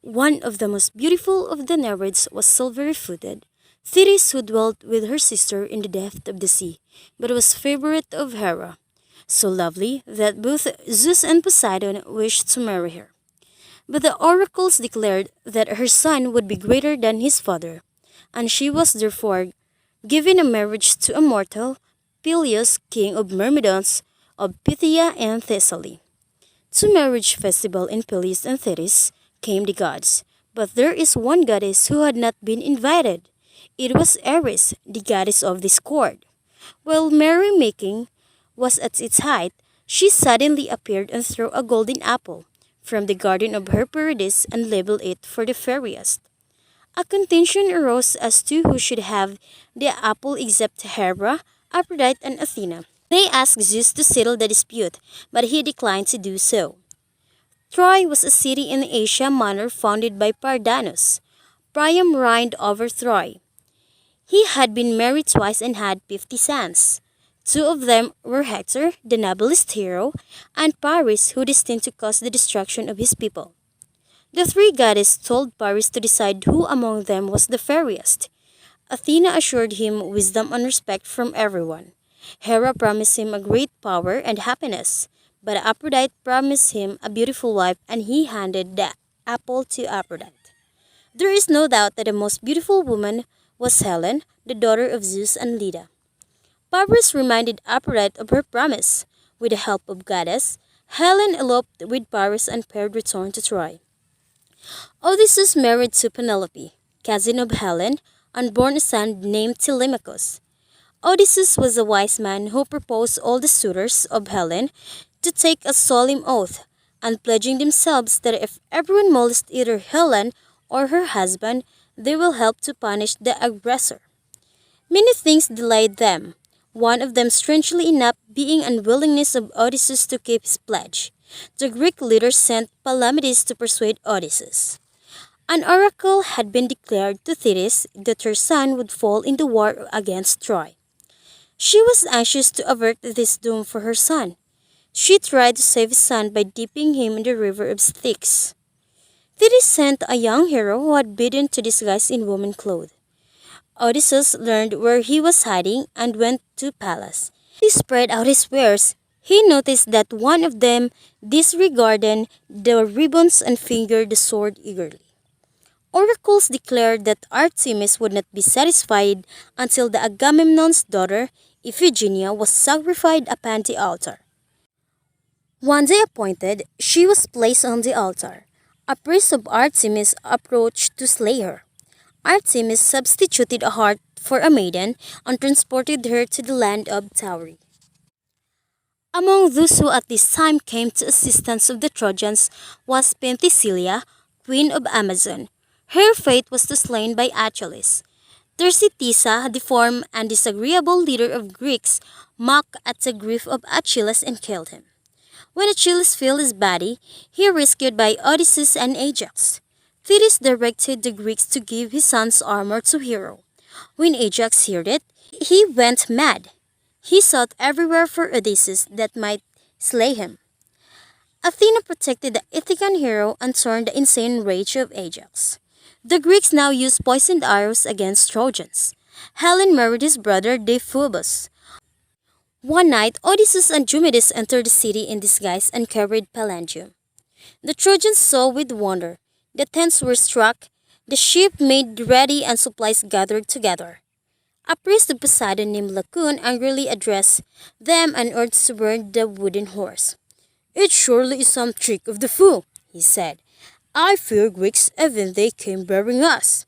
One of the most beautiful of the Nereids was silvery-footed, Thetis, who dwelt with her sister in the depth of the sea, but was favorite of Hera, so lovely that both Zeus and Poseidon wished to marry her. But the oracles declared that her son would be greater than his father, and she was therefore given a marriage to a mortal, Peleus, king of Myrmidons, of Phthia and Thessaly. To marriage festival in Peleus and Thetis came the gods, but there is one goddess who had not been invited. It was Eris, the goddess of discord. While merrymaking was at its height, she suddenly appeared and threw a golden apple from the garden of her paradise and labeled it for the fairiest. A contention arose as to who should have the apple except Hera, Aphrodite, and Athena. They asked Zeus to settle the dispute, but he declined to do so. Troy was a city in Asia Minor founded by Dardanus. Priam reigned over Troy. He had been married twice and had 50 sons. Two of them were Hector, the noblest hero, and Paris, who destined to cause the destruction of his people. The three goddesses told Paris to decide who among them was the fairest. Athena assured him wisdom and respect from everyone. Hera promised him a great power and happiness, but Aphrodite promised him a beautiful wife and he handed the apple to Aphrodite. There is no doubt that the most beautiful woman was Helen, the daughter of Zeus and Leda. Paris reminded Aphrodite of her promise. With the help of goddess, Helen eloped with Paris and paired returned to Troy. Odysseus married to Penelope, cousin of Helen, and born a son named Telemachus. Odysseus was a wise man who proposed all the suitors of Helen to take a solemn oath, and pledging themselves that if everyone molest either Helen or her husband, they will help to punish the aggressor. Many things delayed them, one of them strangely enough being unwillingness of Odysseus to keep his pledge. The Greek leaders sent Palamedes to persuade Odysseus. An oracle had been declared to Thetis that her son would fall in the war against Troy. She was anxious to avert this doom for her son. She tried to save his son by dipping him in the river of Styx. Thetis sent a young hero who had bidden to disguise in woman clothes. Odysseus learned where he was hiding and went to the palace. He spread out his wares. He noticed that one of them disregarded the ribbons and fingered the sword eagerly. Oracles declared that Artemis would not be satisfied until the Agamemnon's daughter, Iphigenia, was sacrificed upon the altar. One day appointed, she was placed on the altar. A priest of Artemis approached to slay her. Artemis substituted a heart for a maiden and transported her to the land of Tauri. Among those who at this time came to assistance of the Trojans was Penthesilea, queen of Amazon. Her fate was to slain by Achilles. Thersites, the deformed and disagreeable leader of Greeks, mocked at the grief of Achilles and killed him. When Achilles fell his body, he rescued by Odysseus and Ajax. Thetis directed the Greeks to give his son's armor to Hero. When Ajax heard it, he went mad. He sought everywhere for Odysseus that might slay him. Athena protected the Ithacan hero and turned the insane rage of Ajax. The Greeks now used poisoned arrows against Trojans. Helen married his brother Deiphobus. One night, Odysseus and Diomedes entered the city in disguise and carried Palladium. The Trojans saw with wonder. The tents were struck, the ship made ready, and supplies gathered together. A priest of Poseidon named Laocoon angrily addressed them and urged to burn the wooden horse. "It surely is some trick of the fool," he said. "I fear Greeks, even they came bearing us."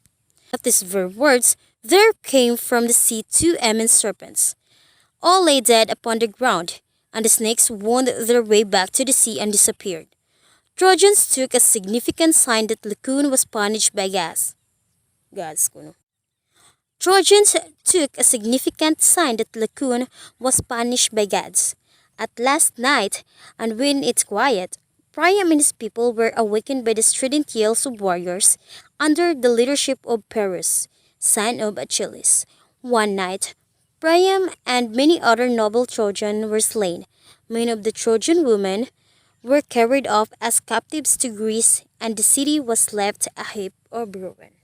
At these very words, there came from the sea two immense serpents. All lay dead upon the ground, and the snakes wound their way back to the sea and disappeared. Trojans took a significant sign that Laocoon was punished by gods. Trojans took a significant sign that Laocoon was punished by gods. At last night, and when it's quiet, Priam and his people were awakened by the strident yells of warriors under the leadership of Paris, son of Achilles. One night, Priam and many other noble Trojans were slain. Many of the Trojan women were carried off as captives to Greece, and the city was left a heap of ruin.